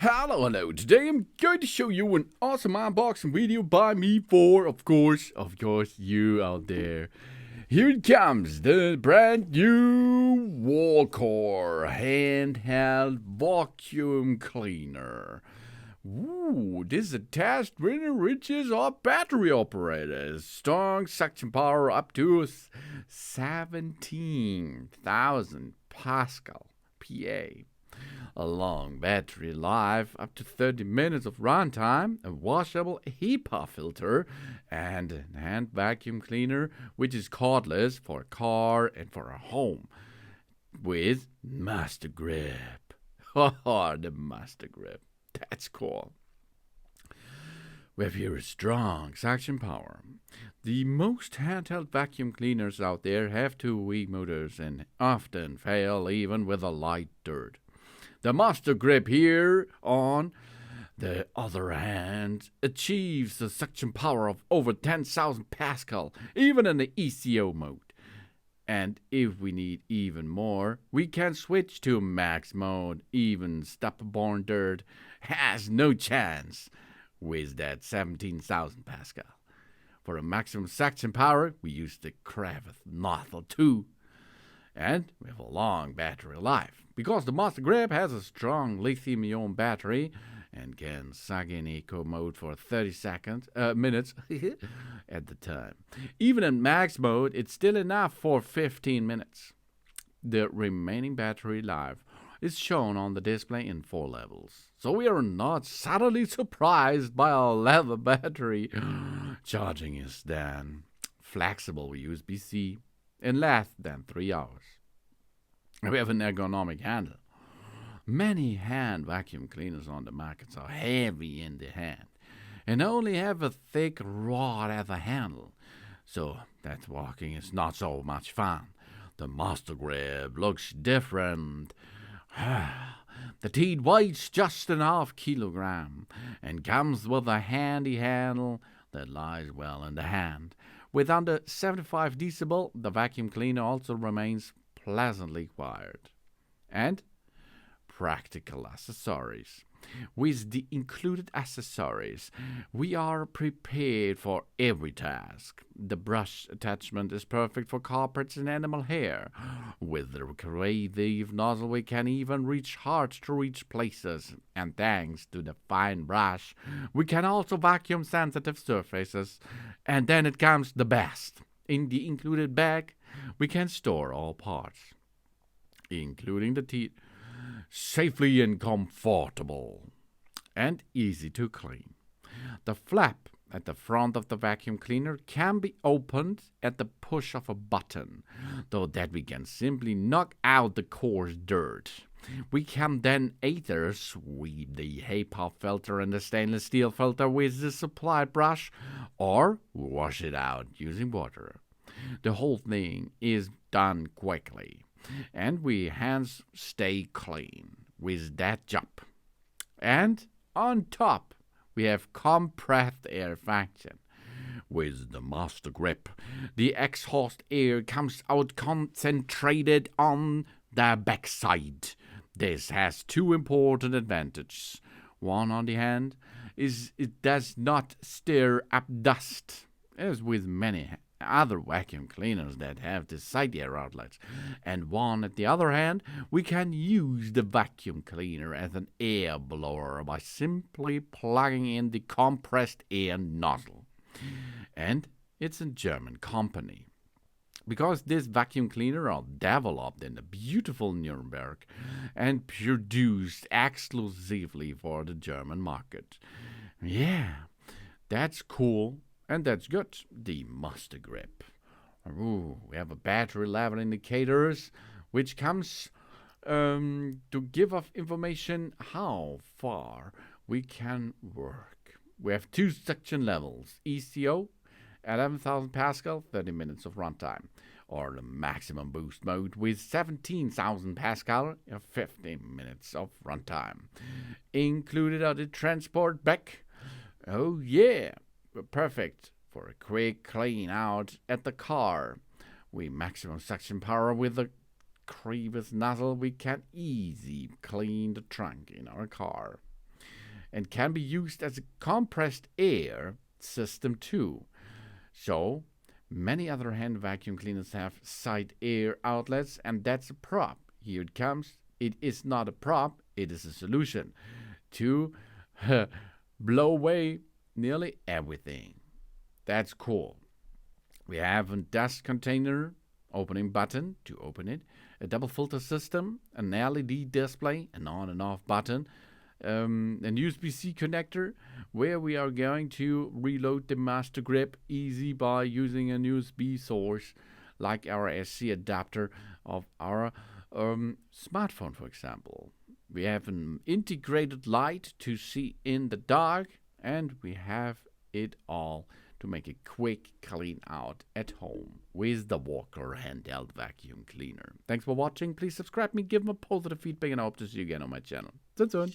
Hello. Today I'm going to show you an awesome unboxing video by me for, of course, you out there. Here it comes, the brand new Walcor handheld vacuum cleaner. Ooh, this is a test winner, which is our battery operated. Strong suction power up to 17,000 Pascal PA. A long battery life, up to 30 minutes of runtime, a washable HEPA filter, and a hand vacuum cleaner, which is cordless for a car and for a home, with Master Grip. Oh, the Master Grip. That's cool. We have here a strong suction power. The most handheld vacuum cleaners out there have two weak motors and often fail even with a light dirt. The Master Grip here, on the other hand, achieves a suction power of over 10,000 Pascal, even in the ECO mode. And if we need even more, we can switch to max mode. Even stubborn dirt has no chance with that 17,000 Pascal. For a maximum suction power, we use the Kravitz Nozzle 2. And we have a long battery life, because the Master Grip has a strong lithium-ion battery and can suck in eco mode for 30 minutes at the time. Even in max mode, it's still enough for 15 minutes. The remaining battery life is shown on the display in 4 levels, so we are not suddenly surprised by a level battery. Charging is then flexible with USB-C in less than 3 hours. We have an ergonomic handle. Many hand vacuum cleaners on the market are heavy in the hand and only have a thick rod as a handle, so that walking is not so much fun. The Master Grip looks different. The teeth weighs just an half kilogram and comes with a handy handle that lies well in the hand. With under 75 decibel, the vacuum cleaner also remains pleasantly quiet. And practical accessories. With the included accessories, we are prepared for every task. The brush attachment is perfect for carpets and animal hair. With the creative nozzle, we can even reach hard-to-reach places. And thanks to the fine brush, we can also vacuum sensitive surfaces. And then it comes the best. In the included bag, we can store all parts, including the teeth, safely and comfortable, and easy to clean. The flap at the front of the vacuum cleaner can be opened at the push of a button, so that we can simply knock out the coarse dirt. We can then either sweep the HEPA filter and the stainless steel filter with the supplied brush, or wash it out using water. The whole thing is done quickly, and we hands stay clean with that job. And on top, we have compressed air function. With the Master Grip, the exhaust air comes out concentrated on the backside. This has 2 important advantages. One, on the hand, is it does not stir up dust, as with many other vacuum cleaners that have the side air outlets. And one, at the other hand, we can use the vacuum cleaner as an air blower by simply plugging in the compressed air nozzle. And it's a German company, because this vacuum cleaner are developed in the beautiful Nuremberg and produced exclusively for the German market. Yeah, that's cool. And that's good. The Master Grip. Ooh, we have a battery level indicators, which comes to give us information how far we can work. We have 2 suction levels: ECO, 11,000 Pascal, 30 minutes of runtime, or the maximum boost mode with 17,000 Pascal, 15 minutes of runtime. Included are the transport bag. Oh yeah. Perfect for a quick clean out at the car. With maximum suction power with the Kravitz nozzle, we can easily clean the trunk in our car. and can be used as a compressed air system too. So, many other hand vacuum cleaners have side air outlets, and that's a prop. Here it comes. It is not a prop, it is a solution to blow away nearly everything. That's cool. We have a dust container opening button to open it, a double filter system, an LED display, an on and off button, an USB-C connector where we are going to reload the master grip easy by using a USB source like our SC adapter of our smartphone, for example. We have an integrated light to see in the dark, and we have it all to make a quick clean out at home with the Walker handheld vacuum cleaner. Thanks for watching. Please subscribe me, give me positive feedback, and I hope to see you again on my channel. Soon.